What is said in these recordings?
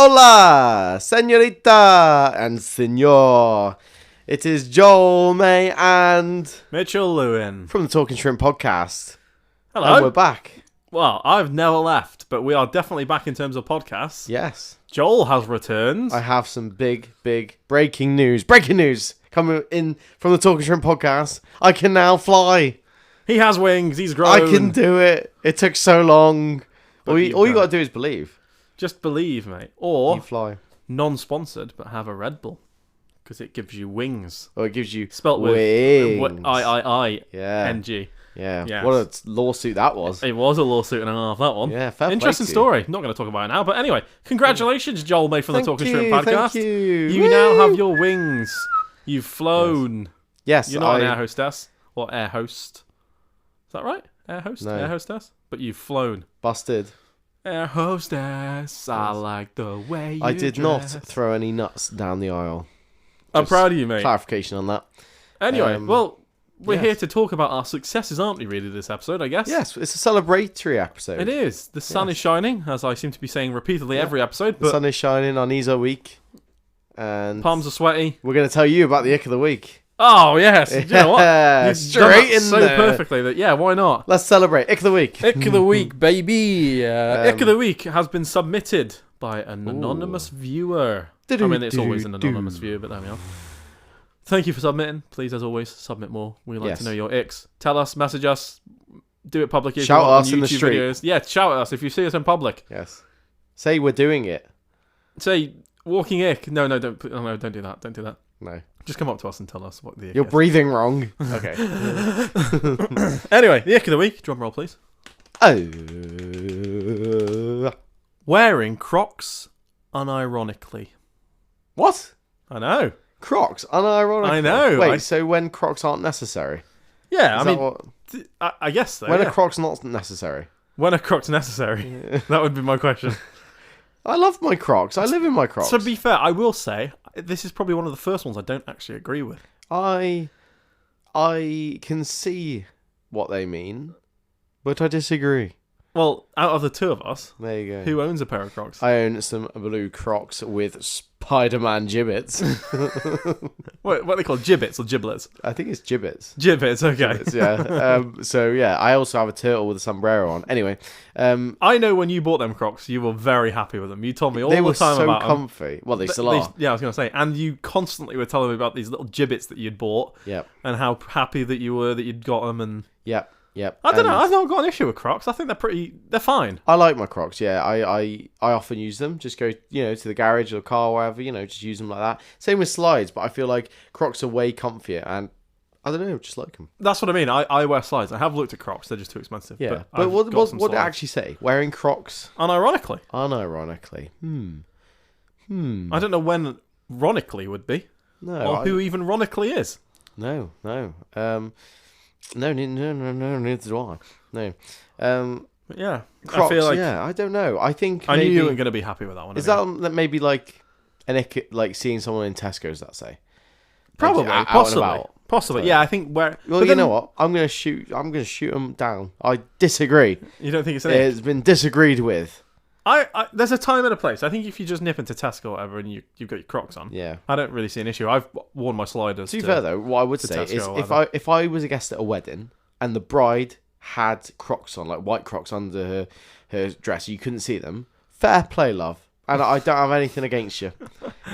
Hola, señorita and senor. It is Joel, May, and Mitchell Lewin from the Talking Shrimp podcast. Hello. And we're back. Well, I've never left, but we are definitely back in terms of podcasts. Yes. Joel has returned. I have some big breaking news. Breaking news coming in from the Talking Shrimp podcast. I can now fly. He has wings. He's grown. I can do it. It took so long. All you got to do is believe. Just believe, mate. Or You fly. non-sponsored, but have a Red Bull because it gives you wings. Or it gives you Spelt with wings. I-I-I-N-G. Yeah. Yes. What a lawsuit that was. It was a lawsuit and a half, that one. Yeah, fair play Interesting to you. story. Not going to talk about it now, but anyway, congratulations, Joel, mate, from the Talking Shrimp podcast. Thank you. You now have your wings. You've flown. Yes, You're not an air hostess or air host. Is that right? Air host? No. Air hostess? But you've flown. Busted. Air hostess, I like the way you I did dress. not throw any nuts down the aisle. I'm Just proud of you, mate. Clarification on that. Anyway, well, we're yes. here to talk about our successes, aren't we, really, this episode, I guess? Yes, it's a celebratory episode. It is. The sun is shining, as I seem to be saying repeatedly every episode. The But sun is shining, our knees are weak. And palms are sweaty. we're going to tell you about the ick of the week. Oh, yes. Do you know what? You've Straight done that in so there. perfectly that, yeah, why not? Let's celebrate. Ick of the week. Ick of the week, baby. Ick of the week has been submitted by an anonymous viewer. I mean, it's always an anonymous viewer, but there we are. Thank you for submitting. Please, as always, submit more. We like to know your icks. Tell us, message us, do it publicly. Shout on us in the YouTube street. videos. Yeah, shout at us if you see us in public. Yes. Say we're doing it. Say, walking ick. No, don't do that. Don't do that. No. Just come up to us and tell us what the ick You're is. breathing wrong. Okay. Anyway, the ick of the week. Drum roll, please. Oh. Wearing Crocs unironically. What? I know. Crocs, unironically. I know. Wait, so when Crocs aren't necessary? Yeah, Is I that mean, what- I guess so. when yeah. are Crocs not necessary? When are Crocs necessary? That would be my question. I love my Crocs. I live in my Crocs. To be fair, I will say this is probably one of the first ones I don't actually agree with. I can see what they mean, but I disagree. Well, out of the two of us, There you go. who owns a pair of Crocs? I own some blue Crocs with Spider-Man gibbets. What are they called? Gibbets or giblets? I think it's gibbets. Gibbets, okay. Gibbets, yeah. So yeah, I also have a turtle with a sombrero on. Anyway, I know when you bought them Crocs, you were very happy with them. You told me all they the were time so about them. comfy. Well, they still are. Yeah, I was going to say. And you constantly were telling me about these little gibbets that you'd bought Yep. and how happy that you were that you'd got them. And Yep. I don't know. I've not got an issue with Crocs. I think they're fine. I like my Crocs. Yeah, I often use them. Just go, to the garage or car, or wherever. Just use them like that. Same with slides, but I feel like Crocs are way comfier, and I don't know, just like them. That's what I mean. I wear slides. I have looked at Crocs. They're just too expensive. Yeah, but but what did it slides. actually say? Wearing Crocs Unironically. unironically. I don't know when ironically would be. No. Or who even ironically is. No. No, neither do I. No. But yeah. Crocs, I feel like I don't know. I think I maybe, knew you weren't going to be happy with that one. Is that maybe like an ick, like seeing someone in Tesco's, let's say? Probably, Like, out and possibly. about. Possibly. So- Yeah, I think where Well, you know what? I'm gonna shoot them down. I disagree. you don't think it's an ick? It's been disagreed with. I there's a time and a place. I think if you just nip into Tesco or whatever and you've got your Crocs on, Yeah. I don't really see an issue. I've worn my sliders. To be fair though, what I would say Tesco is or if I was a guest at a wedding and the bride had Crocs on, like white Crocs under her dress, you couldn't see them. Fair play, love. And I don't have anything against you.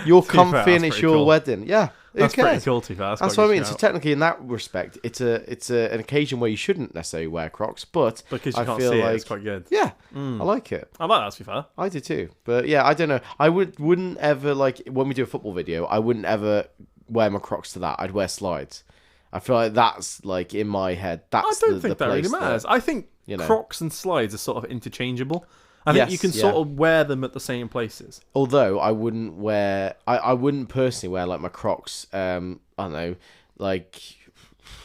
You're To be fair, comfy and that's it's pretty your cool. wedding. Yeah. Who That's pretty cares? cool to be fair. That's quite what I a mean. good So shout. technically, in that respect, it's an occasion where you shouldn't necessarily wear Crocs, but Because you I can't feel see like, it, it's quite good. yeah, I like it. I like that, to be fair. I do too. But yeah, I don't know. I wouldn't ever, like, when we do a football video, I wouldn't ever wear my Crocs to that. I'd wear slides. I feel like that's, like, in my head, I that's don't the think that really place matters. I think you know. Crocs and slides are sort of interchangeable. I think Yes, you can yeah. sort of wear them at the same places. Although I wouldn't wear, I wouldn't personally wear, like, my Crocs, I don't know, like,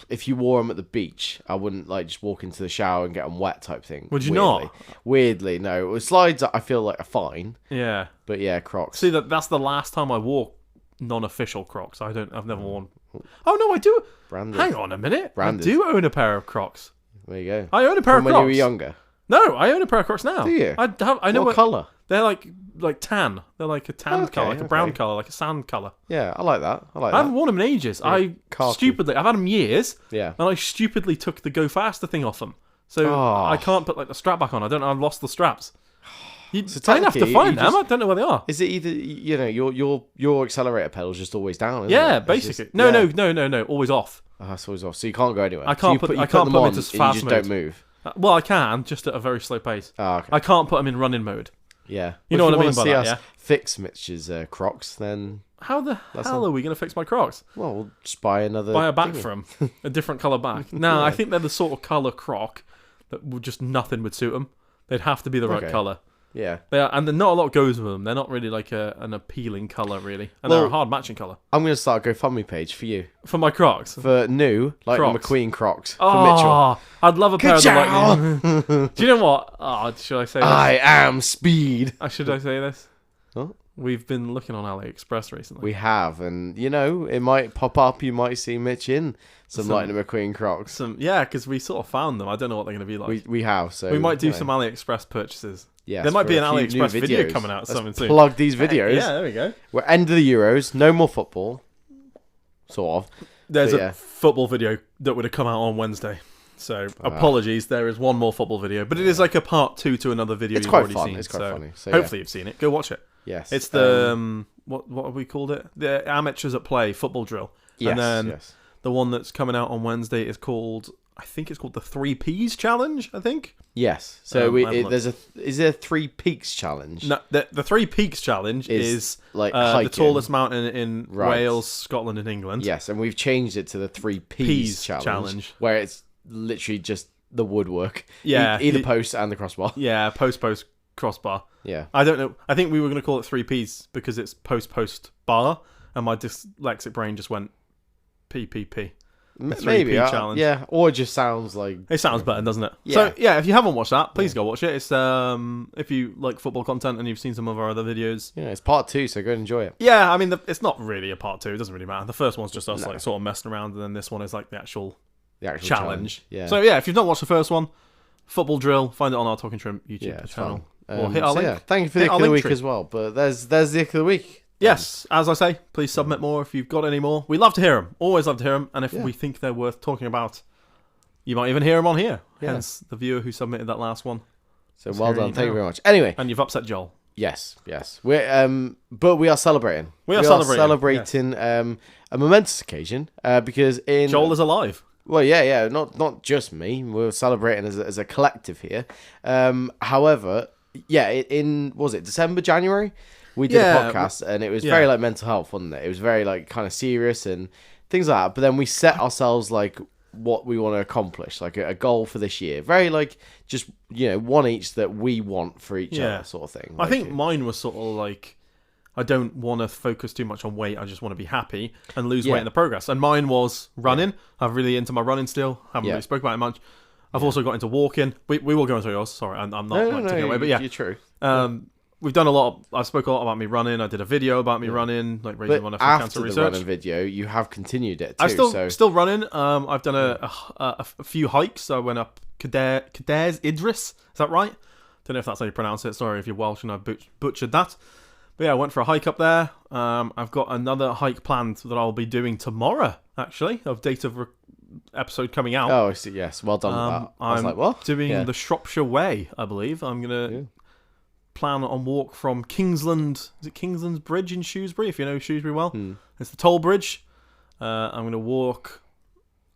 if you wore them at the beach, I wouldn't, like, just walk into the shower and get them wet type thing. Would you Weirdly. not? Weirdly, no. With slides, I feel like are fine. Yeah. But yeah, Crocs. See, that's the last time I wore non-official Crocs. I've never worn. Oh no, I do. Branded. Hang on a minute. Branded. I do own a pair of Crocs. There you go. I own a pair From of when Crocs. you were younger. No, I own a pair of Crocs now. Do you? I know what colour? they're like like tan. They're like a tan colour, like a brown colour, like a sand colour. Yeah, I like that. I haven't worn them in ages. Yeah, I've had them years. Yeah. And I stupidly took the Go Faster thing off them. So I can't put like the strap back on. I've lost the straps. I didn't have to find them. I don't know where they are. Is it either your accelerator pedal's just always down? Yeah, basically. No. Always off. It's always off. So you can't go anywhere. I can't put them into fast mode. You just don't move. Well, I can, just at a very slow pace. Oh, okay. I can't put them in running mode. Yeah. You know what I mean by that, yeah? Fix Mitch's Crocs, then... How the hell are we going to fix my Crocs? Well, we'll just buy another... Buy a back for them. A different colour back. No, I think they're the sort of colour Croc that nothing would suit them. They'd have to be the right colour. Yeah. They are, and not a lot goes with them. They're not really like an appealing colour, really. And they're a hard matching colour. I'm going to start a GoFundMe page for you. For my Crocs? For new, like Crocs. the McQueen Crocs. For Mitchell. I'd love a pair of them like you. Do you know what? Should I say this? I am speed. Should I say this? What? We've been looking on AliExpress recently. We have, and it might pop up. You might see Mitch in some Lightning McQueen Crocs. Because we sort of found them. I don't know what they're going to be like. We have, so we might do some AliExpress purchases. Yes, there might be an AliExpress video coming out soon. Plug these videos. Yeah, there we go. We're end of the Euros. No more football. Sort of. There's a football video that would have come out on Wednesday. So apologies, there is one more football video, but it is like a part 2 to another video you've already seen. It's quite funny. So hopefully you've seen it. Go watch it. Yes. It's the what have we called it? The Amateurs at Play football drill. Yes. And then the one that's coming out on Wednesday is called the 3 Ps challenge, I think. Yes. So is there a 3 Peaks challenge? No, the 3 Peaks challenge is like the tallest mountain in Wales, Scotland, and England. Yes, and we've changed it to the 3 Ps challenge, where it's literally just the woodwork. Yeah, either post and the crossbar. Yeah, post crossbar. Yeah, I don't know. I think we were going to call it 3 Ps because it's post bar, and my dyslexic brain just went PPP. Maybe challenge. Yeah, or it just sounds like it sounds better, doesn't it? Yeah. So yeah, if you haven't watched that, please go watch it. It's if you like football content and you've seen some of our other videos. Yeah, it's part 2, so go and enjoy it. Yeah, I mean it's not really a part 2. It doesn't really matter. The first one's just us like sort of messing around, and then this one is like the actual challenge. Yeah. So yeah, if you've not watched the first one, football drill, find it on our Talking Shrimp YouTube channel. Or hit our link. Yeah, thank you for the ick of the week as well. But there's the ick of the week. Yes, as I say, please submit more if you've got any more. We love to hear them. Always love to hear them. And if we think they're worth talking about, you might even hear them on here. Yeah. Hence the viewer who submitted that last one. So well done. Thank you very much. Anyway. And you've upset Joel. Yes. We're but we are celebrating. We are celebrating a momentous occasion because Joel is alive. Well, yeah, not just me. We're celebrating as a collective here. However, was it December, January? We did a podcast, and it was very like mental health, wasn't it? It was very like kind of serious and things like that. But then we set ourselves like what we want to accomplish, like a goal for this year. Very like just one each that we want for each other, sort of thing. I think mine was sort of like I don't want to focus too much on weight. I just want to be happy and lose weight in the progress. And mine was running. I'm really into my running still. Haven't really spoke about it much. I've also got into walking. We will go into yours. Sorry, I'm not taking away, but yeah, you're true. We've done a lot. I spoke a lot about me running. I did a video about me running, like raising money for cancer research. After the running video, you have continued it too. I'm still running. I've done a few hikes. I went up Cadair Idris. Is that right? Don't know if that's how you pronounce it. Sorry if you're Welsh and I butchered that. But yeah, I went for a hike up there. I've got another hike planned that I'll be doing tomorrow, actually, of date of episode coming out. Oh, yes. Well done with that. I was like, what? Doing the Shropshire Way, I believe. I'm going to plan on walk from Kingsland. Is it Kingsland's Bridge in Shrewsbury? If you know Shrewsbury well. It's the toll bridge. I'm going to walk,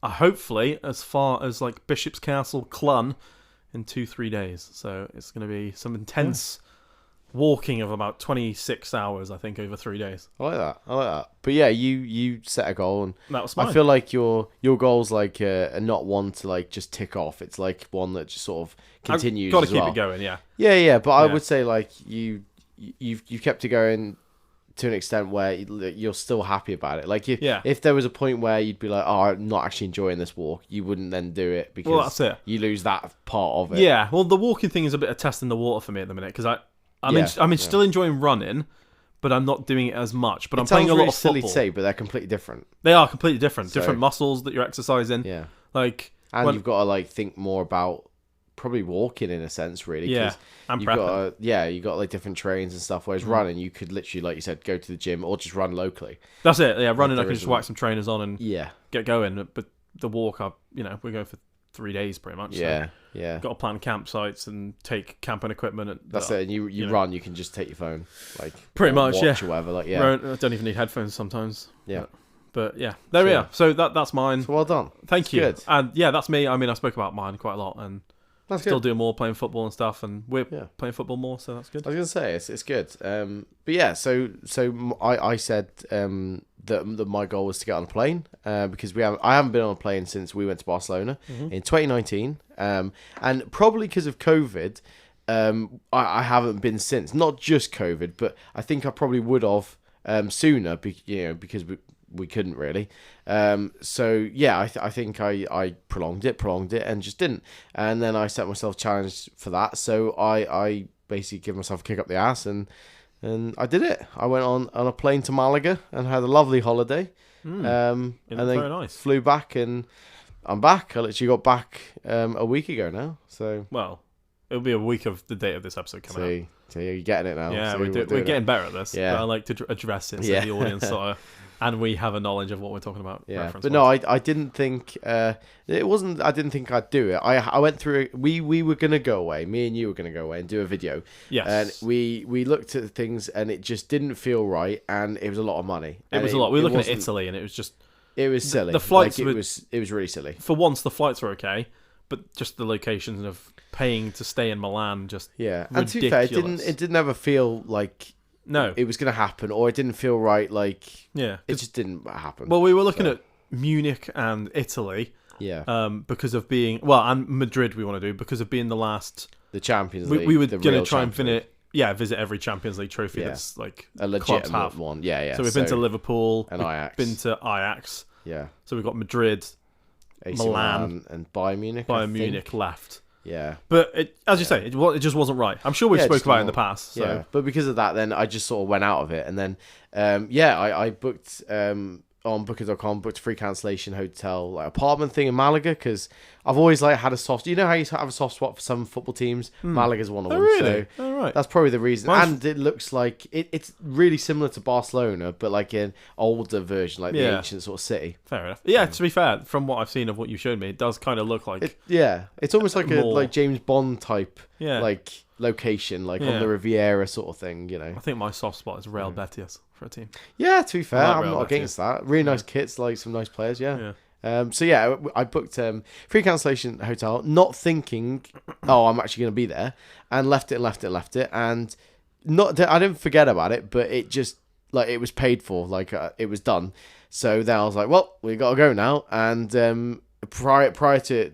hopefully, as far as like Bishop's Castle, Clun, in 2-3 days. So it's going to be some intense walking of about 26 hours, I think, over 3 days. I like that. But yeah, you set a goal, and that was mine. I feel like your goal's like not one to like just tick off. It's like one that just sort of continues. Got to keep it going, yeah. Yeah. But I would say like you've kept it going to an extent where you're still happy about it. Like if there was a point where you'd be like, oh, I'm not actually enjoying this walk, you wouldn't then do it because that's it. You lose that part of it. Yeah. Well, the walking thing is a bit of testing the water for me at the minute because I'm still enjoying running, but I'm not doing it as much. But I'm playing a lot of football. Silly to say, but they're completely different. They are completely different. Different muscles that you're exercising. Yeah. Like, and you've got to like think more about probably walking in a sense, really. Yeah, and you got like different trains and stuff. Whereas running, you could literally, like you said, go to the gym or just run locally. That's it. Yeah, running, I can just whack some trainers on and yeah, get going. But the walk, we're going for 3 days pretty much. Yeah, so yeah. Got to plan campsites and take camping equipment. And that's it. And you run, you can just take your phone, like pretty much, watch or whatever. Like, I don't even need headphones sometimes. Yeah. But yeah, there we are. So that's mine. So well done. Thank you. Good. And yeah, that's me. I mean, I spoke about mine quite a lot, and that's still good. doing more, playing football and stuff, and we're playing football more, so that's good. I was gonna say it's good. But yeah, so I said that my goal was to get on a plane because I haven't been on a plane since we went to Barcelona in 2019, and probably because of COVID, I haven't been since. Not just COVID, but I think I probably would have sooner, because we couldn't really. So yeah, I think I prolonged it and just didn't. And then I set myself challenged for that. So I basically give myself a kick up the ass and I did it. I went on a plane to Malaga and had a lovely holiday. And then very nice. Flew back and I'm back. I literally got back a week ago now. So well, it'll be a week of the date of this episode coming out. So you're getting it now. Yeah, we're getting better at this. Yeah. But I like to address it so the audience sort of, and we have a knowledge of what we're talking about. Yeah, but no, I didn't think it wasn't. I didn't think I'd do it. I went through. We were gonna go away. Me and you were gonna go away and do a video. Yes. And we looked at things and it just didn't feel right, and it was a lot of money. It was a lot. We were looking at Italy, and it was just. It was silly. The flights it was really silly. For once, the flights were okay, but just the locations of paying to stay in Milan just ridiculous. And to be fair, it didn't ever feel like it was going to happen, or it didn't feel right. Like it just didn't happen. Well, we were looking at Munich and Italy, because of being and Madrid. We want to do because of being the Champions League. We were going to try and visit every Champions League trophy that's like a legitimate one. Yeah. So we've been to Liverpool and Ajax. Been to Ajax. Yeah. So we've got Madrid, Milan, and Bayern Munich. Munich left. Yeah. But as you say, it just wasn't right. I'm sure we spoke about it in the past. So. Yeah. But because of that, then I just sort of went out of it. And then, I booked on Booker.com, booked a free cancellation hotel apartment thing in Malaga because I've always had a soft. You know how you have a soft spot for some football teams? Malaga's one of them. Really? So right. that's probably the reason. And it looks like it's really similar to Barcelona, but like an older version, like the ancient sort of city. Fair enough. Yeah, to be fair, from what I've seen of what you showed me, it does kind of look like. It's almost like a James Bond type, location, on the Riviera sort of thing. I think my soft spot is Real Betis for a team. Yeah, to be fair, I'm not against that. Really nice kits, like some nice players. Yeah. I booked free cancellation hotel, not thinking, I'm actually going to be there, and left it, and I didn't forget about it, but it just it was paid for, it was done. So then I was like, well, we got to go now, and prior to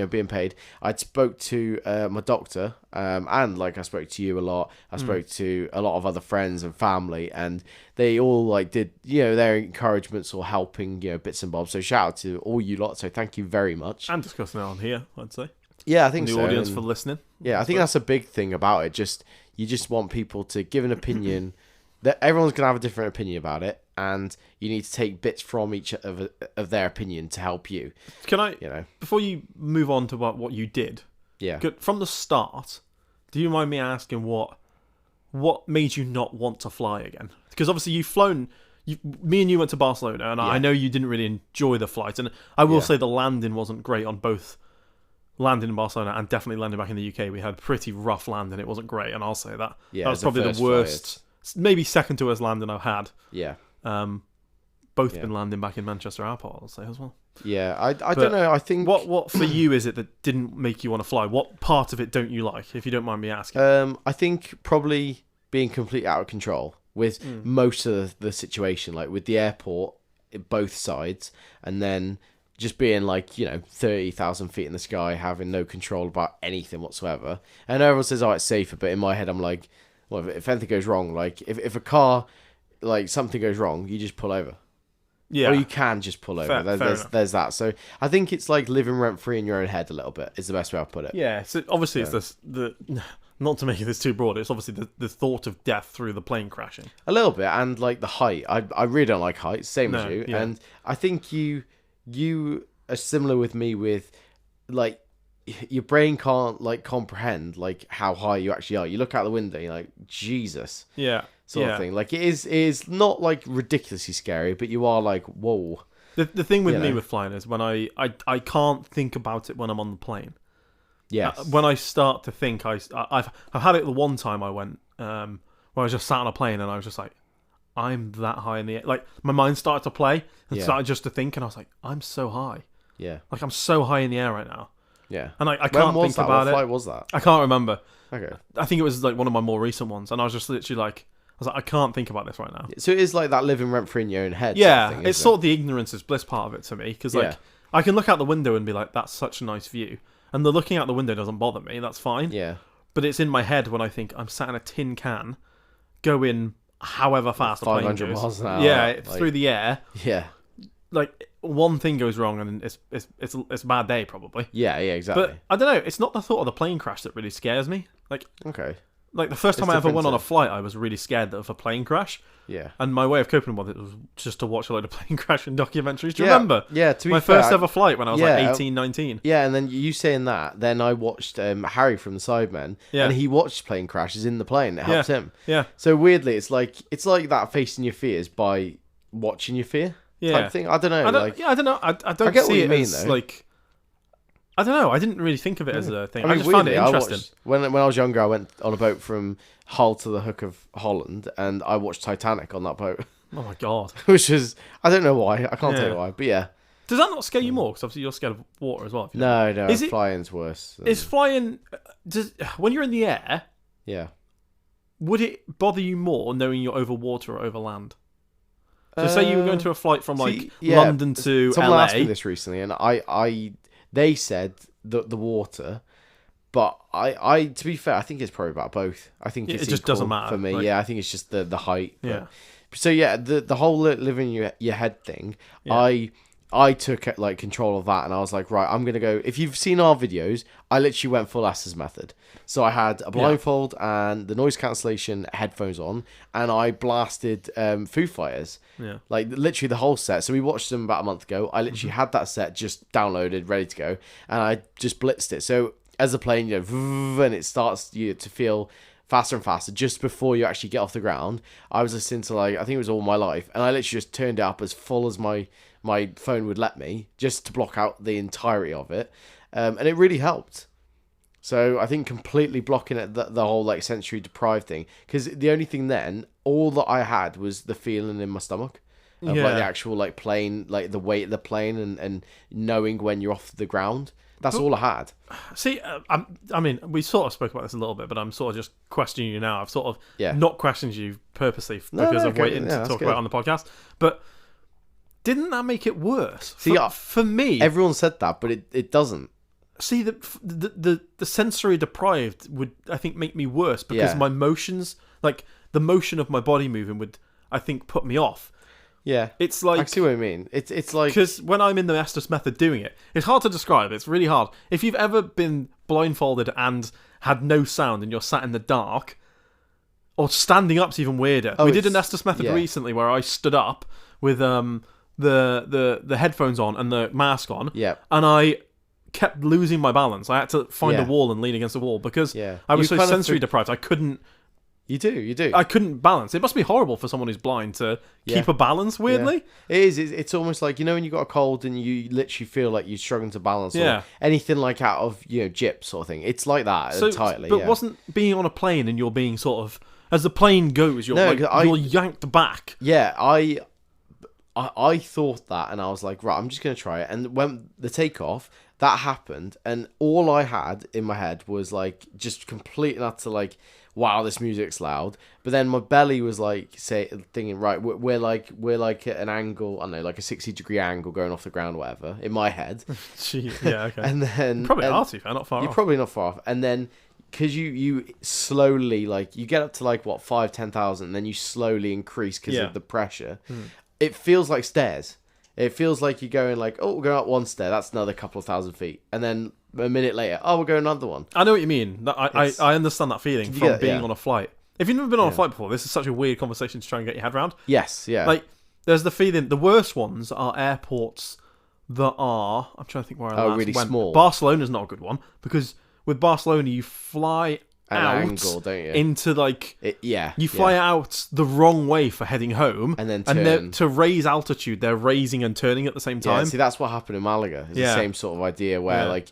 being paid, I'd spoke to my doctor, and I spoke to you a lot. I spoke to a lot of other friends and family, and they all did their encouragements or helping bits and bobs. So shout out to all you lot. So thank you very much. And discussing it on here, I'd say. Yeah, I think the audience for listening. Yeah, I think that's a big thing about it. You just want people to give an opinion. That everyone's gonna have a different opinion about it, and you need to take bits from each of their opinion to help you. Can I, before you move on to what you did? Yeah. From the start, do you mind me asking what made you not want to fly again? Because obviously you've flown. Me and you went to Barcelona, and I know you didn't really enjoy the flight. And I will say the landing wasn't great on both landing in Barcelona and definitely landing back in the UK. We had pretty rough landing. It wasn't great, and I'll say that. Yeah, that was probably the worst. Maybe second to worst landing I've had. Yeah. Both been landing back in Manchester Airport, I'll say as well. Yeah, I don't know. I think what for you is it that didn't make you want to fly? What part of it don't you like, if you don't mind me asking? I think probably being completely out of control with most of the situation, with the airport, both sides, and then just being 30,000 feet in the sky, having no control about anything whatsoever. And everyone says, it's safer, but in my head I'm like, well, if anything goes wrong, if a car, something goes wrong, you just pull over. Yeah. Or you can just pull over. There's that. So I think it's living rent free in your own head a little bit is the best way I'll put it. Yeah. So obviously it's the not to make this too broad. It's obviously the thought of death through the plane crashing. A little bit, and the height. I really don't like heights. Same as you. Yeah. And I think you are similar with me with your brain can't like comprehend like how high you actually are. You look out the window, you're like, Jesus, sort of thing. Like it is not like ridiculously scary, but you are like, whoa. The thing with me with flying is when I can't think about it when I'm on the plane. Yes. When I start to think, I've had it the one time I went where I was just sat on a plane and I was just like, I'm that high in the air. Like my mind started to play and started just to think, and I was like, I'm so high. Yeah. Like I'm so high in the air right now. Yeah. And I can't think about it. What flight was that? I can't remember. Okay. I think it was like one of my more recent ones, and I was just literally like, I can't think about this right now. So it is like that living rent free in your own head. Yeah, sort of thing, it's sort of the ignorance is bliss part of it to me, because like I can look out the window and be like, that's such a nice view, and the looking out the window doesn't bother me. That's fine. Yeah. But it's in my head when I think I'm sat in a tin can, going however fast the plane goes. 500 miles an hour. Yeah, like, through the air. Yeah. Like one thing goes wrong and it's a bad day probably. Yeah, exactly. But I don't know. It's not the thought of the plane crash that really scares me. Like okay. Like the first time I ever went on a flight, I was really scared of a plane crash. Yeah. And my way of coping with it was just to watch a load of plane crashing documentaries. Do you remember? Yeah. To be my fair, first ever flight when I was like 18, 19. Yeah, and then you saying that, then I watched Harry from the Sidemen, and he watched plane crashes in the plane. It helped him. Yeah. So weirdly, it's like that facing your fears by watching your fear type thing. I don't know. I don't know. I don't get see what you it mean, as though. like. I don't know. I didn't really think of it as a thing. I mean, just found it weirdly, interesting. When I was younger, I went on a boat from Hull to the Hook of Holland, and I watched Titanic on that boat. Oh my god! Which is, I don't know why. I can't tell you why, but yeah. Does that not scare you more? Because obviously you're scared of water as well. No. Flying's worse. Is flying? When you're in the air? Yeah. Would it bother you more knowing you're over water or over land? So say you were going to a flight from London to someone LA. asked me this recently, and they said that the water, but I to be fair, I think it's probably about both. I think it's it just doesn't matter for me. like, I think it's just the height. Yeah. So the whole living your head thing, I took like control of that, and I was like, right, I'm gonna go. If you've seen our videos, I literally went full Asses method. So I had a blindfold and the noise cancellation headphones on, and I blasted Foo Fighters. Yeah. Like literally the whole set. So we watched them about a month ago. I literally had that set just downloaded, ready to go, and I just blitzed it. So as the plane, and it starts to feel faster and faster just before you actually get off the ground. I was listening to I think it was All My Life, and I literally just turned it up as full as my phone would let me, just to block out the entirety of it, and it really helped. So I think completely blocking it, the whole like sensory deprived thing, because the only thing then, all that I had was the feeling in my stomach of like the actual like plane, like the weight of the plane, and knowing when you're off the ground. That's all I had. See, I mean, we sort of spoke about this a little bit, but I'm sort of just questioning you now. I've sort of not questioned you purposely because I'm waiting to talk about it on the podcast. But didn't that make it worse? See, for me, everyone said that, but it doesn't. See, the sensory deprived would, I think, make me worse because my motions, like the motion of my body moving, would, I think, put me off. Yeah, it's like, I see what I mean. It's like, because when I'm in the Estes method doing it, it's hard to describe. It's really hard. If you've ever been blindfolded and had no sound and you're sat in the dark, or standing up's even weirder. We did an Estes method recently where I stood up with the headphones on and the mask on, and I kept losing my balance. I had to find a wall and lean against the wall because I was so sensory deprived. I couldn't. You do. I couldn't balance. It must be horrible for someone who's blind to keep a balance, weirdly. Yeah. It is. It's almost like, you know, when you got a cold and you literally feel like you're struggling to balance or anything like out of, gyps sort of thing. It's like that entirely. But wasn't being on a plane and you're being sort of, as the plane goes, you're you're yanked back. Yeah, I thought that, and I was like, right, I'm just going to try it. And when the takeoff, that happened, and all I had in my head was like just complete and utter like, wow, this music's loud. But then my belly was like thinking, right, we're like at an angle, I don't know, like a 60-degree angle going off the ground, or whatever, in my head. Yeah, okay. And then probably not far off. You're probably not far off. And then because you slowly, like, you get up to like what 5,000-10,000, and then you slowly increase because of the pressure. It feels like stairs. It feels like you're going like, oh, we're going up one stair, that's another couple of thousand feet, and then a minute later, oh, we're going another one. I know what you mean. I understand that feeling from being on a flight. If you've never been on a flight before, this is such a weird conversation to try and get your head around. Yes, yeah. Like, there's the feeling, the worst ones are airports that are... I'm trying to think where I last really went. small. Barcelona's not a good one, because with Barcelona, you fly out an angle, don't you? into like... You fly out the wrong way for heading home. And then turn. And to raise altitude, they're raising and turning at the same time. Yeah, see, that's what happened in Malaga. It's the same sort of idea where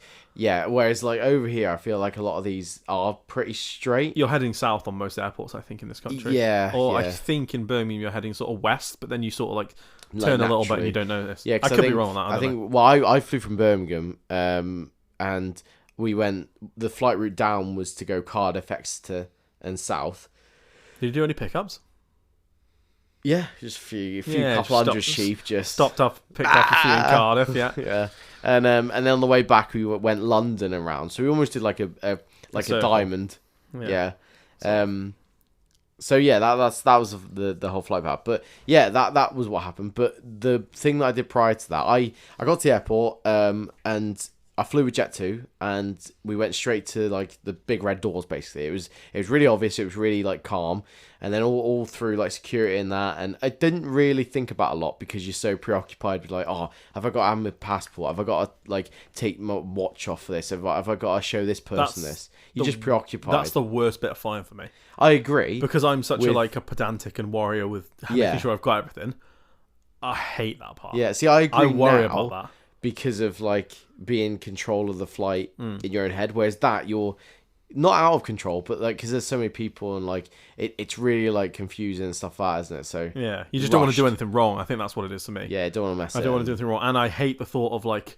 whereas like over here, I feel like a lot of these are pretty straight. You're heading south on most airports, I think, in this country. I think in Birmingham you're heading sort of west, but then you sort of like turn a little bit and you don't notice. Yeah, I could be wrong on that. I think. Well, I flew from Birmingham, and we went. The flight route down was to go Cardiff, Exeter, and south. Did you do any pickups? Yeah, just a few couple hundred sheep. Just stopped off, picked up a few in Cardiff. Yeah, yeah. And then on the way back we went London around, so we almost did like a diamond. Yeah. So yeah, that was the whole flight path. But yeah, that was what happened. But the thing that I did prior to that, I got to the airport and I flew with Jet2 and we went straight to like the big red doors. Basically, it was really obvious. It was really like calm. And then all through like security and that, and I didn't really think about a lot because you're so preoccupied with like, oh, have I got to have my passport? Have I got to like take my watch off for this? Have I got to show this person this? You're just preoccupied. That's the worst bit of flying for me. I agree, because I'm such a pedantic and warrior with making sure I've got everything. I hate that part. Yeah, see, I agree. I worry about that because of like being in control of the flight in your own head, whereas that you're not out of control, but like because there's so many people and like it's really like confusing and stuff like that, isn't it? So yeah, you just don't want to do anything wrong. I think that's what it is to me. Yeah, don't want to mess. I don't want to do anything wrong, and I hate the thought of like,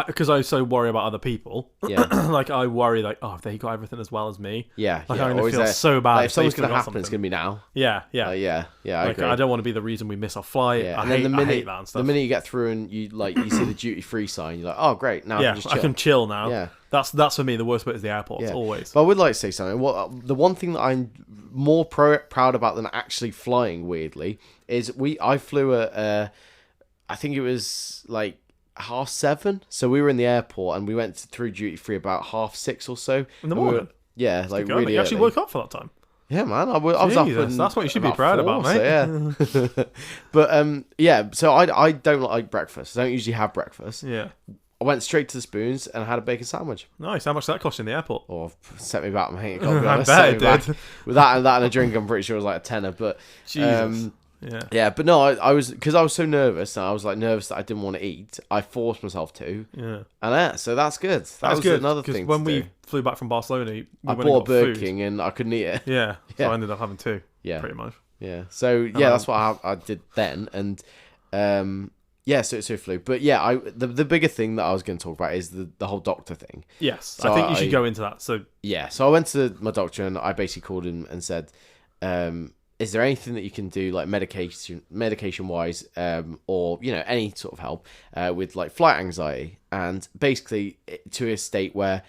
because I so worry about other people. Yeah, like I worry like, oh, if they got everything as well as me. Yeah, like I'm gonna feel so bad. Like, if something's gonna happen, it's gonna be now. Yeah. I agree. I don't want to be the reason we miss our flight. Yeah. I hate that and stuff. The minute you get through and you see the duty-free sign, you're like, oh great, now I can chill now. Yeah. That's for me the worst bit is the airports, always. But I would like to say something. The one thing that I'm more proud about than actually flying, weirdly, is I flew I think it was like 7:30. So we were in the airport and we went through duty free about 6:30 or so. In the morning? Like really. You actually woke up for that time. Yeah, man. I was up. And that's what you should be proud about, mate. So, yeah. But So I don't like breakfast. I don't usually have breakfast. Yeah. I went straight to the spoons and I had a bacon sandwich. Nice. How much did that cost you in the airport? Oh, set me back, mate. I bet it did. With that and a drink, I'm pretty sure it was like a tenner. But Jesus. Yeah, but no, I was, because I was so nervous and I was like nervous that I didn't want to eat. I forced myself to. Yeah. And so that's good. That was good, another thing. When we flew back from Barcelona, I bought a Burger King and I couldn't eat it. Yeah. So I ended up having 2. Yeah. Pretty much. Yeah. So that's what I did then. And so it flew. But yeah, the bigger thing that I was going to talk about is the whole doctor thing. Yes. So I think you should go into that. So yeah. So I went to my doctor and I basically called him and said, is there anything that you can do like medication wise, or any sort of help with like flight anxiety, and basically to a state where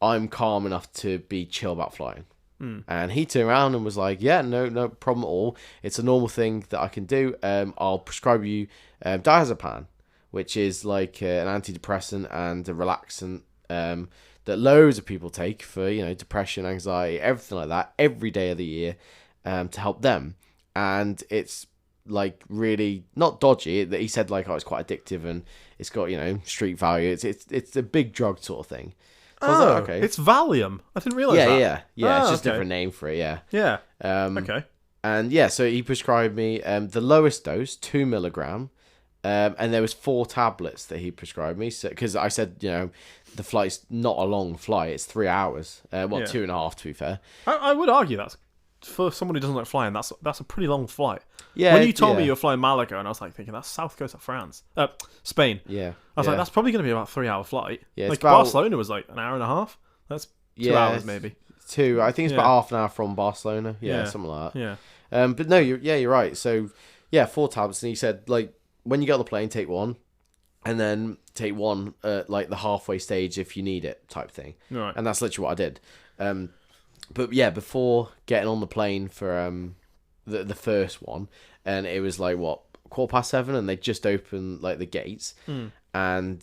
I'm calm enough to be chill about flying. And he turned around and was like, yeah, no problem at all. It's a normal thing that I can do. I'll prescribe you diazepam, which is like an antidepressant and a relaxant that loads of people take for depression, anxiety, everything like that, every day of the year. To help them, and it's like really not dodgy. That he said like, it's quite addictive and it's got street value. It's a big drug sort of thing. So I was like, okay, it's Valium. I didn't realize that. Yeah. It's just a different name for it. Yeah. Okay. And so he prescribed me the lowest dose, 2 milligram, and there was 4 tablets that he prescribed me. So because I said the flight's not a long flight; it's 3 hours. 2.5 to be fair. I would argue that's, for someone who doesn't like flying, that's a pretty long flight. Yeah. When you told me you were flying Malaga, and I was like thinking that's south coast of France, Spain. Yeah. I was like, that's probably going to be about a 3-hour flight. Yeah. Like Barcelona was like an hour and a half. That's 2 hours maybe. 2. I think it's about half an hour from Barcelona. Yeah, something like that. Yeah. But no, you're right. So 4 tablets, and he said like when you get on the plane, take 1, and then take 1 at like the halfway stage if you need it, type thing. Right. And that's literally what I did. But yeah, before getting on the plane for the first one, and it was like 7:15, and they just opened like the gates, and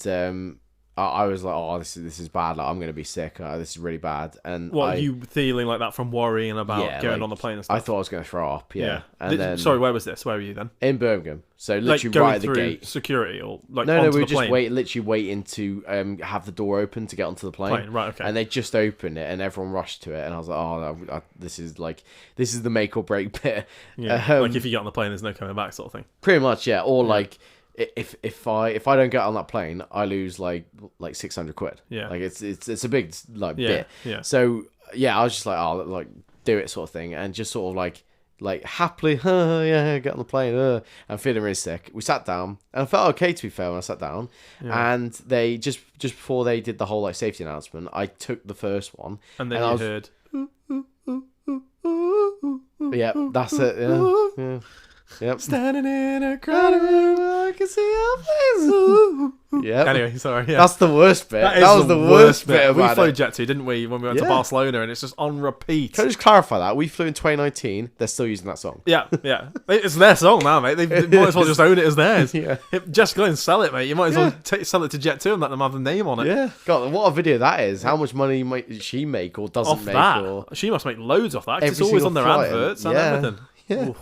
I was like, oh, this is bad. Like, I'm gonna be sick. This is really bad. And you feeling like that from worrying about going on the plane and stuff? I thought I was gonna throw up. Yeah. And then, sorry, where was this? Where were you then? In Birmingham. So literally going right at the through gate. Security or like No, we were just literally waiting to have the door open to get onto the plane. Right, okay. And they just opened it, and everyone rushed to it, and I was like, oh, this is the make or break bit. Yeah, like if you get on the plane, there's no coming back, sort of thing. Pretty much, yeah. Or like if I don't get on that plane, I lose like 600 quid. Yeah, like it's a big bit. Yeah. So yeah, I was just like, oh, like do it sort of thing, and just sort of like happily, get on the plane. I'm feeling really sick. We sat down, and I felt okay, to be fair, when I sat down. Yeah. And they just before they did the whole like safety announcement, I took the first one, and then you heard. Yeah, that's it. Yeah. Yep. Standing in a crowded room, I can see your face. Yeah. Anyway, sorry. Yeah. That's the worst bit. That was the worst bit about it. We flew Jet2, didn't we, when we went to Barcelona, and it's just on repeat. Can I just clarify that? We flew in 2019. They're still using that song. Yeah. It's their song now, mate. They might as well just own it as theirs. Yeah. Just go and sell it, mate. You might as well sell it to Jet2 and let them have the name on it. Yeah. God, what a video that is. How much money might she make or doesn't make? That. She must make loads off that, because it's always on their adverts and everything. Yeah. Ooh.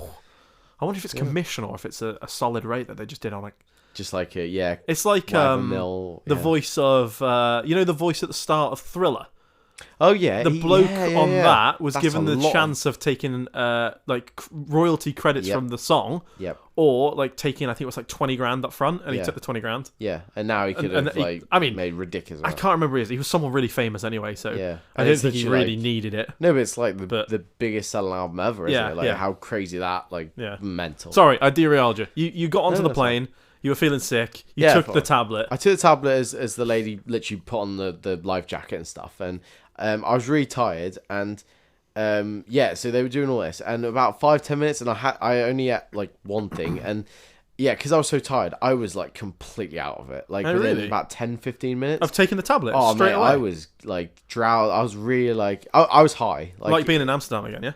I wonder if it's commission or if it's a solid rate that they just did on like. Just like a It's like the voice of the voice at the start of Thriller. Oh yeah, the bloke on that was given the chance of taking royalty credits from the song. Yep. Or like taking, I think it was like 20 grand up front, and he took the 20 grand. Yeah, and now he could have made ridiculous. I can't remember he was someone really famous anyway, so yeah. I don't think he really needed it. No, but it's like the biggest selling album ever, isn't it? Like how crazy that mental. Sorry, I derailed you. You got onto the plane. You were feeling sick. You took the tablet. I took the tablet as the lady literally put on the life jacket and stuff, and I was really tired, and so they were doing all this, and about 5-10 minutes, and I only ate like one thing, and because I was so tired, I was like completely out of it. Like within about 10-15 minutes, I've taken the tablet. Oh straight mate, away. I was like drowsy. I was really like I was high, like being in Amsterdam again.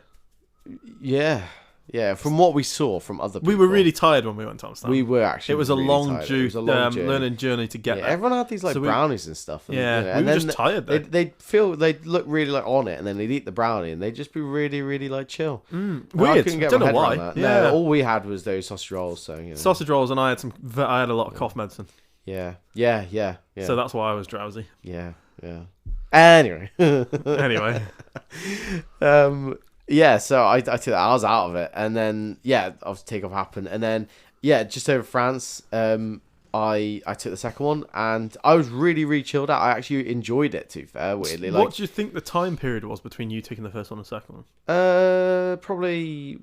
Yeah, from what we saw from other people. We were really tired when we went to Amsterdam. We were actually. It was really a long learning journey to get there. Everyone had these brownies and stuff. And, we were just tired though. They'd look really like on it, and then they'd eat the brownie, and they'd just be really, really like chill. Weird. I couldn't get Don't my know head why. around that. No, all we had was those sausage rolls. So sausage rolls, and I had a lot of cough medicine. Yeah. So that's why I was drowsy. Yeah. Anyway. Yeah, so I took that. I was out of it, and then obviously takeoff happened, and then just over France, I took the second one, and I was really, really chilled out. I actually enjoyed it. To be fair, weirdly. What do you think the time period was between you taking the first one and the second one? Probably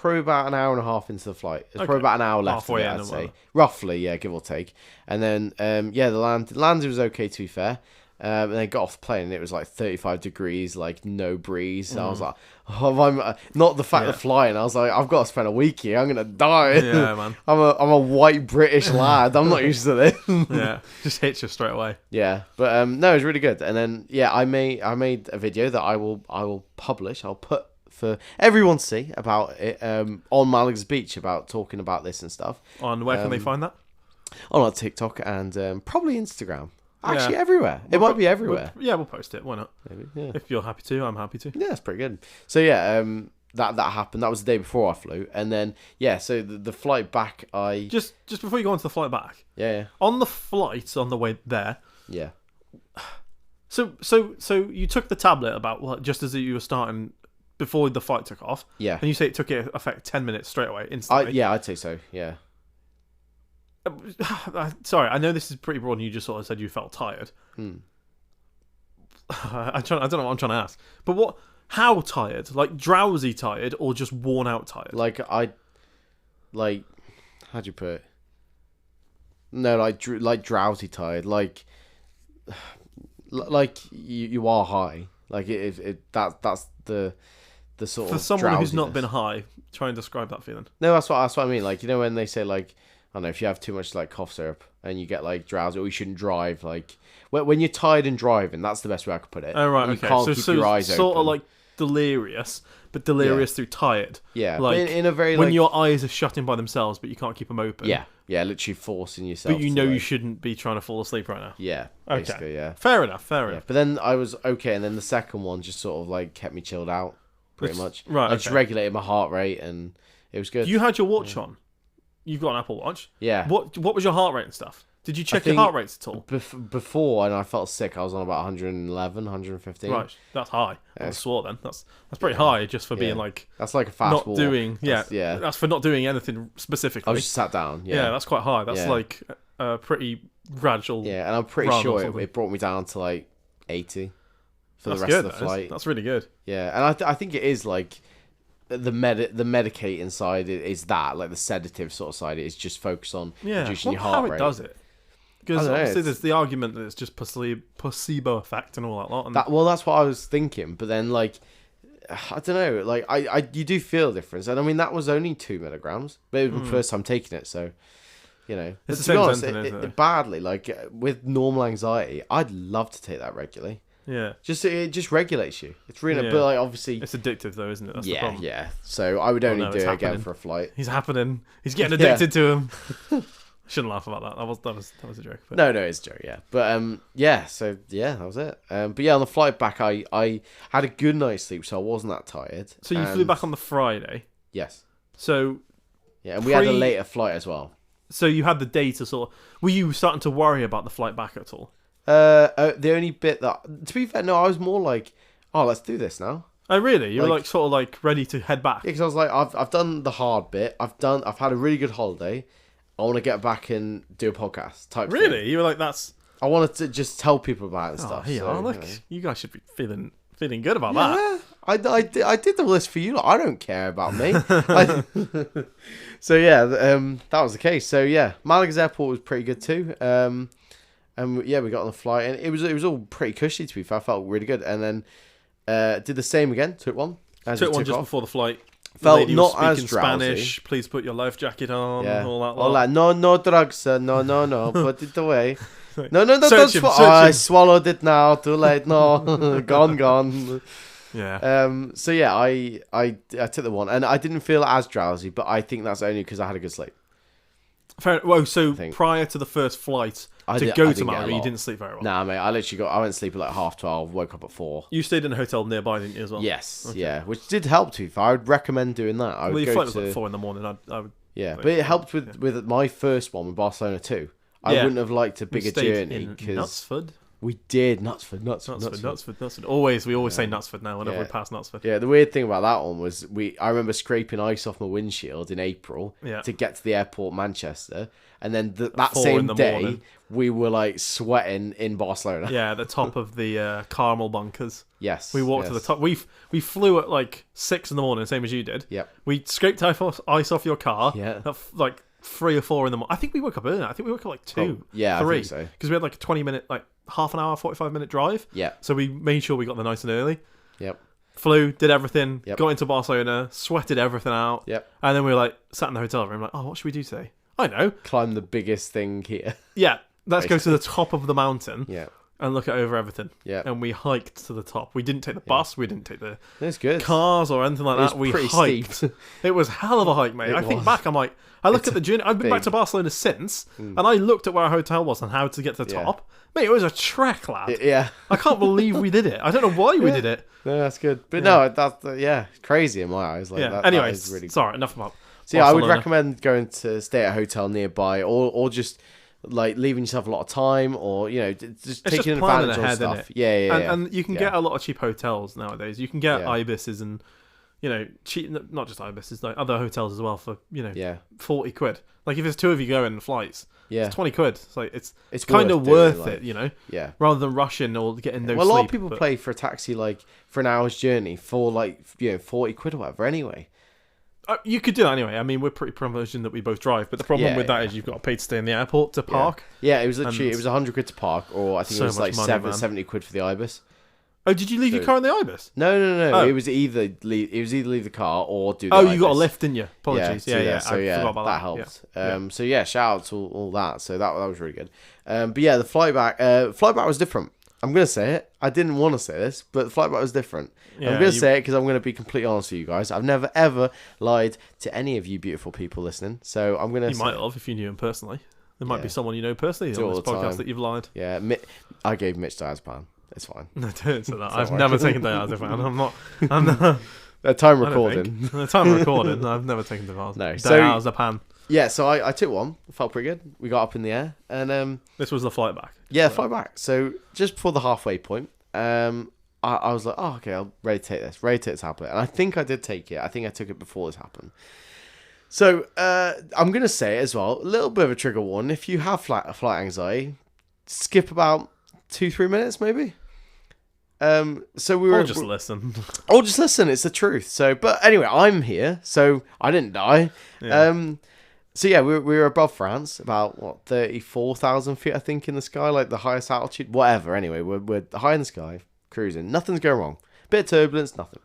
about an hour and a half into the flight. There's probably about an hour left. Halfway in, I'd say, roughly, give or take. And then the land was okay. To be fair. And then got off the plane, and it was like 35 degrees, like no breeze. So I was like, I'm not the fact of flying. I was like, I've got to spend a week here. I'm gonna die. Yeah, man. I'm a white British lad. I'm not used to this. Just hits you straight away. Yeah, but no, it was really good. And then I made a video that I will publish. I'll put for everyone to see about it on Malik's Beach, about talking about this and stuff. On where can they find that? On TikTok and probably Instagram. Actually, everywhere. It might be everywhere. We'll post it. Why not? Maybe, if you're happy to, I'm happy to. Yeah, it's pretty good. So that happened. That was the day before I flew, and then so the flight back, I just before you go on to the flight back. Yeah. On the flight on the way there. Yeah. So you took the tablet just as you were starting before the flight took off. Yeah. And you say it took it effect 10 minutes straight away instantly. I'd say so. Yeah. Sorry, I know this is pretty broad, and you just sort of said you felt tired. I don't know what I'm trying to ask, but how tired? Like drowsy tired, or just worn out tired? Like how'd you put it? No, like drowsy tired, like you are high. Like that's the sort of for someone who's not drowsiness. been high. Try and describe that feeling. No, that's what I mean. Like when they say like, I don't know, if you have too much like cough syrup and you get like drowsy, or you shouldn't drive. Like when you're tired and driving, that's the best way I could put it. Oh right, you okay. Can't keep your eyes sort open. of like delirious, but delirious through tired. Yeah, like in a very when your eyes are shutting by themselves, but you can't keep them open. Yeah, literally forcing yourself. But you know you shouldn't be trying to fall asleep right now. Yeah, basically, yeah. Fair enough. But then I was okay, and then the second one just sort of like kept me chilled out, pretty much. Right, I just regulated my heart rate, and it was good. You had your watch on. You've got an Apple Watch. Yeah. What was your heart rate and stuff? Did you check your heart rates at all? Before, and I felt sick, I was on about 111, 115. Right, that's high. I swore then. That's pretty high just for being like... That's like a fast not walk. doing... That's for not doing anything specifically. I was just sat down. Yeah, that's quite high. That's like a pretty gradual... Yeah, and I'm pretty sure it brought me down to like 80 for the rest of the flight. That's really good. Yeah, and I think it is like... The medicating side is that, like the sedative sort of side is just focused on reducing your heart rate. How it does it? Because obviously there's the argument that it's just placebo effect and all that lot. And that's what I was thinking. But then, like, I don't know. Like, you do feel a difference. And I mean, that was only 2 milligrams. But it was the first time taking it. So, you know. It's but the to be same honest, badly, like, with normal anxiety, I'd love to take that regularly. Yeah. It just regulates you. It's really, but like obviously it's addictive though, isn't it? That's the problem. Yeah. So I would only do it again for a flight. He's happening. He's getting addicted to him. Shouldn't laugh about that. That was a joke. But... No, it's a joke. Yeah, but So that was it. But yeah, on the flight back, I had a good night's sleep, so I wasn't that tired. So you flew back on the Friday. Yes. So. Yeah, and we had a later flight as well. So you had the day to sort of. Were you starting to worry about the flight back at all? The only bit that, to be fair, no, I was more like, oh, let's do this now. Oh, really? You were like sort of like ready to head back? Yeah, because I was like, I've done the hard bit. I've had a really good holiday. I want to get back and do a podcast type thing. Really? You were like, that's... I wanted to just tell people about it and stuff. Yeah, so, look, you guys should be feeling good about that. I did all this for you. I don't care about me. So yeah, that was the case. So yeah, Malaga's airport was pretty good too. And yeah, we got on the flight, and it was all pretty cushy, to be fair. I felt really good. And then did the same again. Took one just before the flight. Felt not as drowsy. Spanish. Please put your life jacket on. Yeah. All that. All that. No drugs, sir. No. Put it away. No. That's I swallowed it now. Too late. No, gone. Yeah. So yeah, I took the one, and I didn't feel as drowsy, but I think that's only because I had a good sleep. Fair. Well, so prior to the first flight to go to Malaga, you didn't sleep very well. Nah, mate. I went to sleep at like 12:30. Woke up at 4. You stayed in a hotel nearby, didn't you, as well? Yes. Okay. Yeah, which did help too. I would recommend doing that. Your flight was like 4 a.m. I would. Yeah, but it helped with my first one with Barcelona too. I wouldn't have liked a bigger journey because Knutsford. We did Knutsford. We always say Knutsford now whenever we pass Knutsford. Yeah, the weird thing about that one was I remember scraping ice off my windshield in April to get to the airport, Manchester, and then that same day we were like sweating in Barcelona. Yeah, at the top of the caramel bunkers. Yes, we walked to the top. We flew at like 6 a.m, same as you did. Yep. We scraped ice off your car. Yeah. At like 3 or 4 in the morning. I think we woke up early. I think we woke up like 2, 3. I think so. Because we had like a 20-minute, like half an hour, 45-minute drive. Yeah. So we made sure we got there nice and early. Yep. Flew, did everything, got into Barcelona, sweated everything out. Yep. And then we were like, sat in the hotel room, like, oh, what should we do today? I know. Climb the biggest thing here. Yeah. Let's go to the top of the mountain. Yeah. And look over everything. Yeah. And we hiked to the top. We didn't take the bus. We didn't take the cars or anything like that. We hiked. Steep. It was hell of a hike, mate. I think back, I'm like, I look at the journey. I've been back to Barcelona since, and I looked at where our hotel was and how to get to the top. Mate, it was a trek, lad. Yeah. I can't believe we did it. I don't know why we did it. No, that's good. But no, that's crazy in my eyes. Like, Anyways, that is really sorry, enough about So I would recommend going to stay at a hotel nearby, or just like leaving yourself a lot of time, or just taking advantage of stuff. And you can get a lot of cheap hotels nowadays. You can get Ibises and cheap, not just Ibises, like other hotels as well for 40 quid. Like if there's 2 of you going in flights, it's 20 quid. It's like it's kind of worth it, rather than rushing or getting no sleep. A lot of people pay for a taxi like for an hour's journey for 40 quid or whatever. Anyway. You could do that anyway. I mean, we're pretty privileged in that we both drive, but the problem with that is you've got to pay to stay in the airport to park. Yeah, it was literally 100 quid to park, or I think it was like 70 quid for the Ibis. Oh, did you leave your car in the Ibis? No. Oh. It was either leave the car or do the Ibis. You got a lift, didn't you? Apologies. Yeah. So I forgot about that helped. So shout out to all that. So that was really good. But yeah, the flight back was different. I'm going to say it. I didn't want to say this, but the flight back was different. Yeah, I'm going to say it because I'm going to be completely honest with you guys. I've never, ever lied to any of you beautiful people listening. So I'm going to You might have if you knew him personally. There might be someone you know personally on this podcast that you've lied. Yeah, I gave Mitch Diazepam. It's fine. No, don't say that. I've never taken diazepam. I'm not. Time recording. Time recording. I've never taken diazepam. No. Diazepam. Yeah, so I took one. Felt pretty good. We got up in the air, and this was the flight back. Yeah, flight back. So just before the halfway point, I was like, oh, okay, I'm ready to take this. Ready to take this tablet. And I think I did take it. I think I took it before this happened. So I'm going to say it as well, a little bit of a trigger warning. If you have flight anxiety, skip about 2-3 minutes maybe. So we were... Or just listen. Or just listen, it's the truth. So, but anyway, I'm here, so I didn't die. Yeah. So yeah, we were above France, about 34,000 feet, I think, in the sky, like the highest altitude, whatever. Anyway, we're high in the sky, cruising. Nothing's going wrong. Bit of turbulence, nothing.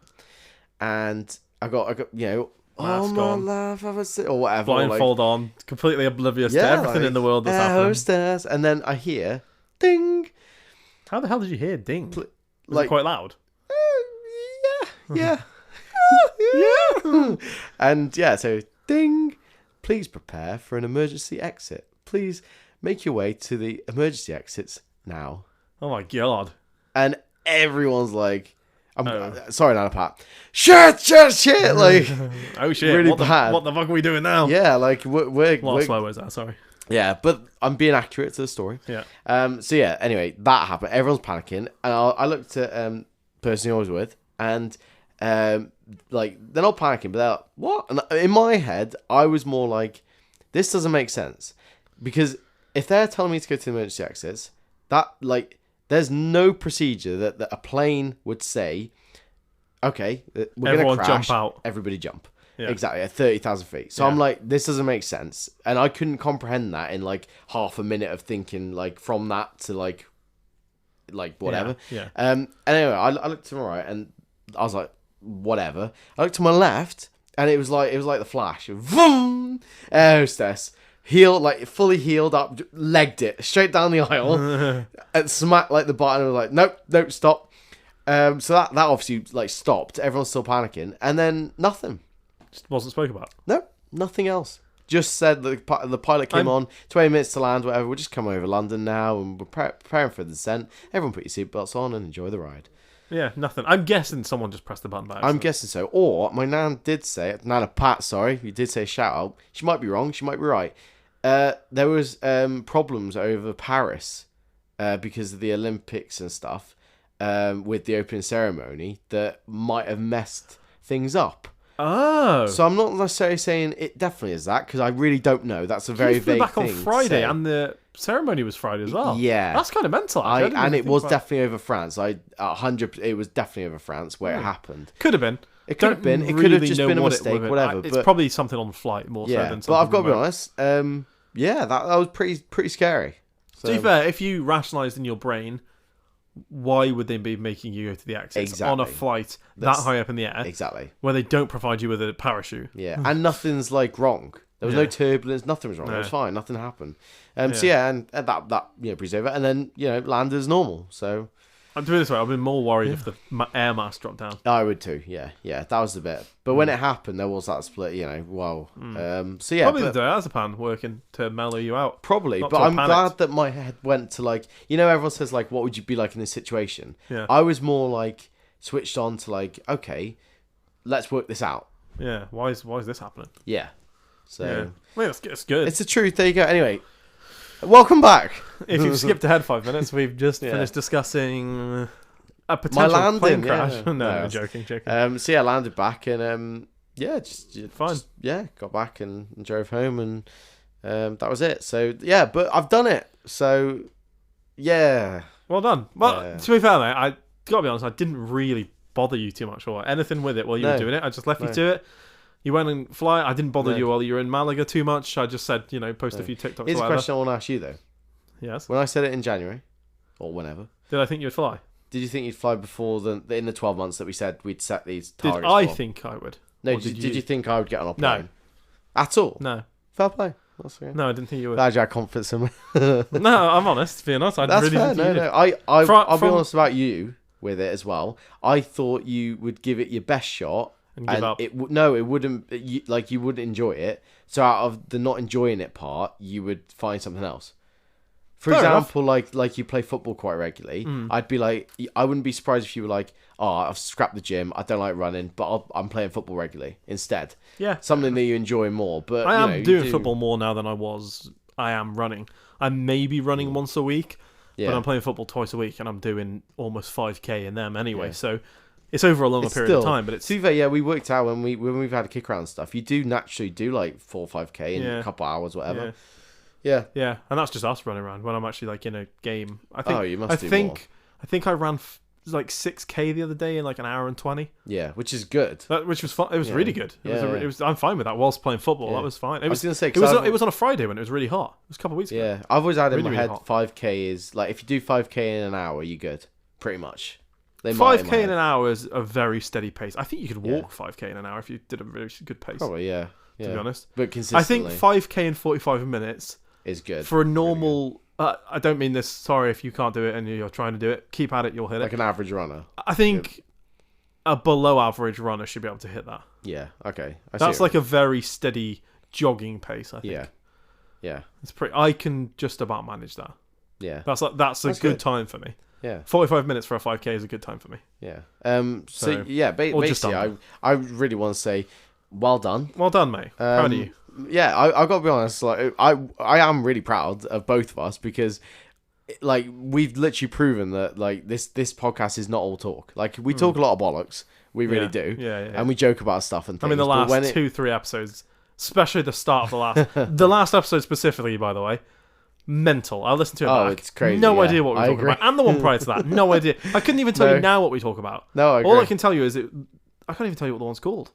And I got Mask my on. love, or whatever. Blindfold on, completely oblivious to everything in the world that's happening. Hostess, and then I hear ding. How the hell did you hear ding? Was it quite loud? Yeah. And yeah, so ding. Please prepare for an emergency exit. Please make your way to the emergency exits now. Oh my god. And everyone's like, sorry, Nana Pat. Shit. Like, oh shit. Really what bad. The fuck are we doing now? Yeah, like, we're slow was that, sorry. Yeah, but I'm being accurate to the story. Yeah. So yeah, anyway, that happened. Everyone's panicking. And I looked at person I was with, and like, they're not panicking, but they're like, what? And in my head, I was more like, this doesn't make sense. Because if they're telling me to go to the emergency exits, that, like, there's no procedure that a plane would say, okay, we're going to crash, jump out. Everybody jump. Yeah. Exactly, at 30,000 feet. So I'm like, this doesn't make sense. And I couldn't comprehend that in, like, half a minute of thinking, like, from that to, like whatever. Yeah. And anyway, I looked to my right, and I was like, whatever. I looked to my left, and it was like the Flash. Vroom! Air hostess, fully healed up, legged it straight down the aisle, and smacked like the button. And was like, nope, stop. So that obviously like stopped. Everyone's still panicking, and then nothing. Just wasn't spoke about. No, nothing else. Just said the pilot came on, 20 minutes to land, whatever. We'll just come over London now, and we're preparing for the descent. Everyone put your seatbelts on and enjoy the ride. Yeah, nothing. I'm guessing someone just pressed the button by accident. I'm guessing so. Or my nan did say, Nana Pat, sorry, you did say shout out. She might be wrong, she might be right. There was problems over Paris because of the Olympics and stuff with the opening ceremony that might have messed things up. Oh. So I'm not necessarily saying it definitely is that, because I really don't know. That's a very vague back thing. on Friday, and the ceremony was Friday as well. Yeah. That's kind of mental. And it was definitely over France. 100%, it was definitely over France where it happened. Could have been. It could have been. It could have just been a mistake, whatever. It's probably something on the flight more so than something. But I've got to be honest. Yeah, that was pretty scary. So, to be fair, if you rationalised in your brain, why would they be making you go to the exits on a flight that high up in the air? Exactly. Where they don't provide you with a parachute. Yeah, and nothing's like wrong. There was no turbulence. Nothing was wrong. It was fine. Nothing happened. So yeah, and that breezed over, and then landed as normal. So I'm doing this way. I've been more worried if the air mass dropped down. I would too. Yeah, that was the bit. But when it happened, there was that split. Wow. So yeah, probably the diazepam working to mellow you out. Probably, but I'm glad that my head went to like, everyone says like, what would you be like in this situation? Yeah. I was more like switched on to like, okay, let's work this out. Yeah. Why is this happening? Yeah. So well, it's good. It's the truth. There you go. Anyway, welcome back. If you've skipped ahead 5 minutes, we've just finished discussing a potential plane crash. Yeah. No, I'm joking. So yeah, I landed back and just fine. Got back and drove home and that was it. So yeah, but I've done it. So yeah, well done. Well, to be fair, mate, I gotta be honest, I didn't really bother you too much or anything with it while you were doing it. I just left you to it. You went and fly. I didn't bother you while you were in Malaga too much. I just said, post a few TikToks. Here's a question I want to ask you though. Yes. When I said it in January, or whenever, did I think you'd fly? Did you think you'd fly before in the 12 months that we said we'd set these targets? Did I think I would? No. Did you think I would get on a plane? No. At all? No. Fair play. That's okay. No, I didn't think you would. Glad you had confidence in me. No, I'm honest. To be honest, I That's really fair. didn't think No, you no. did. I'll be honest about you with it as well. I thought you would give it your best shot. And give up. It wouldn't. You wouldn't enjoy it. So out of the not enjoying it part, you would find something else. For Fair example, like you play football quite regularly. I'd be like, I wouldn't be surprised if you were like, oh, I've scrapped the gym. I don't like running, but I'm playing football regularly instead. Yeah, something that you enjoy more. But I am doing football more now than I am running. I'm maybe running once a week, but I'm playing football twice a week, and I'm doing almost 5k in them anyway. So it's over a longer period of time. But it's we worked out when we've had a kick around stuff. You do naturally do like 4 or 5k in a couple hours, whatever. Yeah, and that's just us running around when I'm actually like in a game. I think. You must do more. I think I ran like 6k the other day in like an hour and 20. Yeah, which is good. Which was fun. It was really good. It was. I'm fine with that. Whilst playing football, that was fine. I was gonna say it was on a Friday when it was really hot. It was a couple of weeks ago. Yeah, I've always had in my head hot. 5k is like if you do 5k in an hour, you're good. Pretty much. 5k in an hour is a very steady pace. I think you could walk 5k in an hour if you did a really good pace. Probably, yeah. To be honest, but consistently, I think 5k in 45 minutes is good for a normal. I don't mean this. Sorry if you can't do it and you're trying to do it. Keep at it. You'll hit it. Like an average runner. I think a below average runner should be able to hit that. Yeah. Okay. That's like a very steady jogging pace. I think. Yeah. Yeah. It's pretty. I can just about manage that. Yeah. That's a good time for me. Yeah. 45 minutes for a 5k is a good time for me. Yeah. So yeah, basically, I really want to say, well done. Well done, mate. Proud of you. Yeah, I've got to be honest. Like, I am really proud of both of us because, like, we've literally proven that like this podcast is not all talk. Like, we talk a lot of bollocks. We really do. Yeah. And we joke about stuff and things. I mean, the last 2-3 episodes, especially the start of the last episode specifically, by the way. Mental. I'll listen to it back. It's crazy. No idea what we're talking about. And the one prior to that. No idea. I couldn't even tell you now what we talk about. No, I agree. All I can tell you is I can't even tell you what the one's called.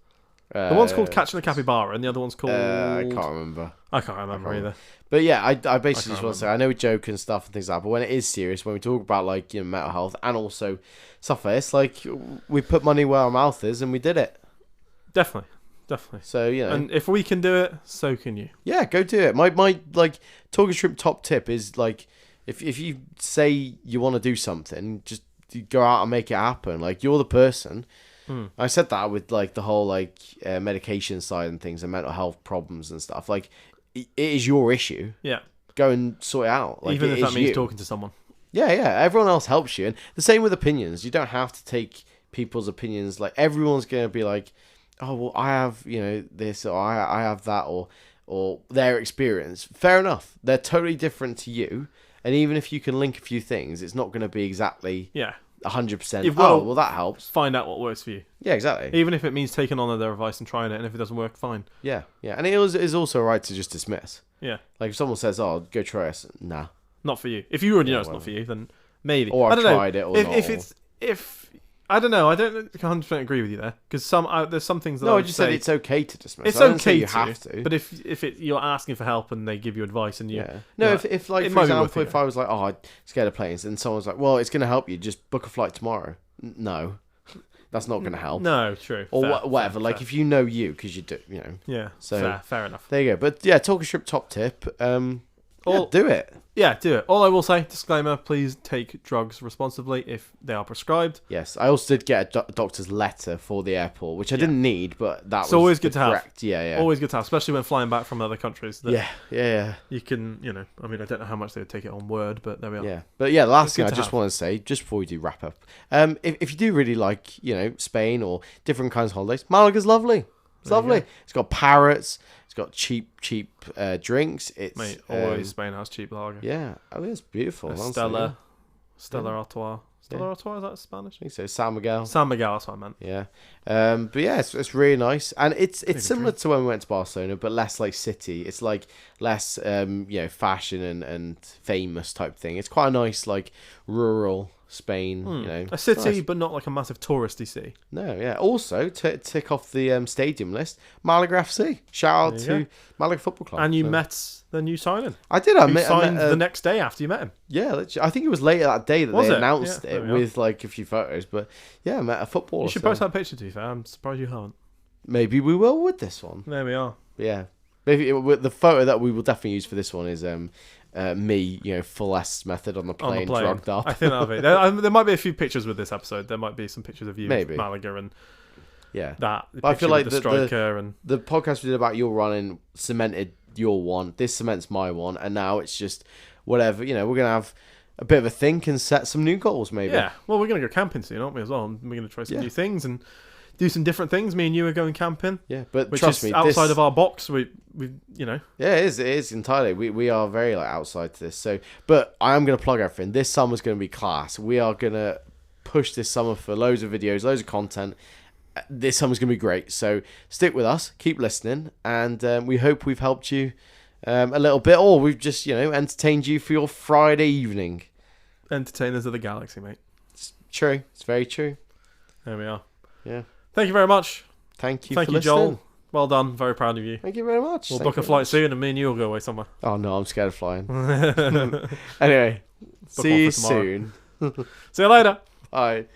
The one's called Catching the Capybara, and the other one's called... I can't remember. I can't remember either. But yeah, I basically just want to say, I know we joke and stuff and things like that, but when it is serious, when we talk about like mental health and also stuff like this, like we put money where our mouth is and we did it. Definitely. So and if we can do it, so can you. Yeah, go do it. My like Talking Shrimp top tip is like if you say you want to do something, just go out and make it happen. Like you're the person. I said that with like the whole like medication side and things and mental health problems and stuff. Like it is your issue. Yeah. Go and sort it out. Like, even if that means talking to someone. Yeah. Everyone else helps you, and the same with opinions. You don't have to take people's opinions. Like everyone's gonna be like, oh well, I have this or I have that or their experience. Fair enough. They're totally different to you, and even if you can link a few things, it's not going to be exactly 100%. Well, that helps. Find out what works for you. Yeah, exactly. Even if it means taking on their advice and trying it, and if it doesn't work, fine. Yeah, and it is also right to just dismiss. Yeah. Like if someone says, "Oh, go try it," nah, not for you. If you already know it's not for you, then maybe. Or I've tried it, or not. If I don't know. I don't 100% agree with you there because there's some things that I just said it's okay to dismiss. It's okay you have to. But if you're asking for help and they give you advice and you if like for example if I was like I'm scared of planes and someone's like well it's going to help you just book a flight tomorrow. No, that's not going to help. No, true. Or whatever. Like if you know you because you do Yeah. So fair enough. There you go. But yeah, Talking Shrimp top tip. Do it. Yeah, do it. All I will say, disclaimer, please take drugs responsibly if they are prescribed. Yes, I also did get a doctor's letter for the airport, which I didn't need, but that was always good to correct. have. Yeah. Always good to have, especially when flying back from other countries. Yeah. You can, I mean, I don't know how much they would take it on word, but there we are. Yeah, but yeah, the last thing I just want to say, just before we do wrap up, if you do really like, Spain or different kinds of holidays, Malaga's lovely. It's lovely. It's got parrots. It's got cheap drinks. It's always Spain has cheap lager. Yeah, it's beautiful. Stella Artois. Stella Artois, is that Spanish? I think so. San Miguel. That's what I meant. Yeah. But yeah, it's really nice, and it's similar to when we went to Barcelona, but less like city. It's like less fashion and famous type thing. It's quite a nice like rural Spain, a city, nice. But not like a massive touristy city. No, yeah. Also, to tick off the stadium list, Malaga FC. Shout out to Malaga Football Club. And you met the new signing. I did. I signed the next day after you met him. Yeah, I think it was later that day that they announced it with like a few photos. But yeah, I met a footballer. You should post that picture, to be fair. I'm surprised you haven't. Maybe we will with this one. There we are. Yeah. The photo that we will definitely use for this one is me, full S method on the plane, drugged up. I think that'll be. There might be a few pictures with this episode. There might be some pictures of you, with Malaga, and that. I feel like the striker and the podcast we did about your running cemented your one. This cements my one, and now it's just whatever. We're gonna have a bit of a think and set some new goals, maybe. Yeah. Well, we're gonna go camping soon, aren't we? As well, and we're gonna try some new things and do some different things. Me and you are going camping. Yeah, but which trust is me, outside of our box. We. Yeah, it is entirely. We are very outside to this. So, but I am gonna plug everything. This summer's gonna be class. We are gonna push this summer for loads of videos, loads of content. This summer's gonna be great. So stick with us, keep listening, and we hope we've helped you a little bit, or we've just entertained you for your Friday evening. Entertainers of the galaxy, mate. It's true. It's very true. There we are. Yeah. Thank you very much. Thank you, Joel. Well done. Very proud of you. Thank you very much. We'll book a flight soon, and me and you will go away somewhere. Oh no, I'm scared of flying. Anyway, see you soon. See you later. Bye.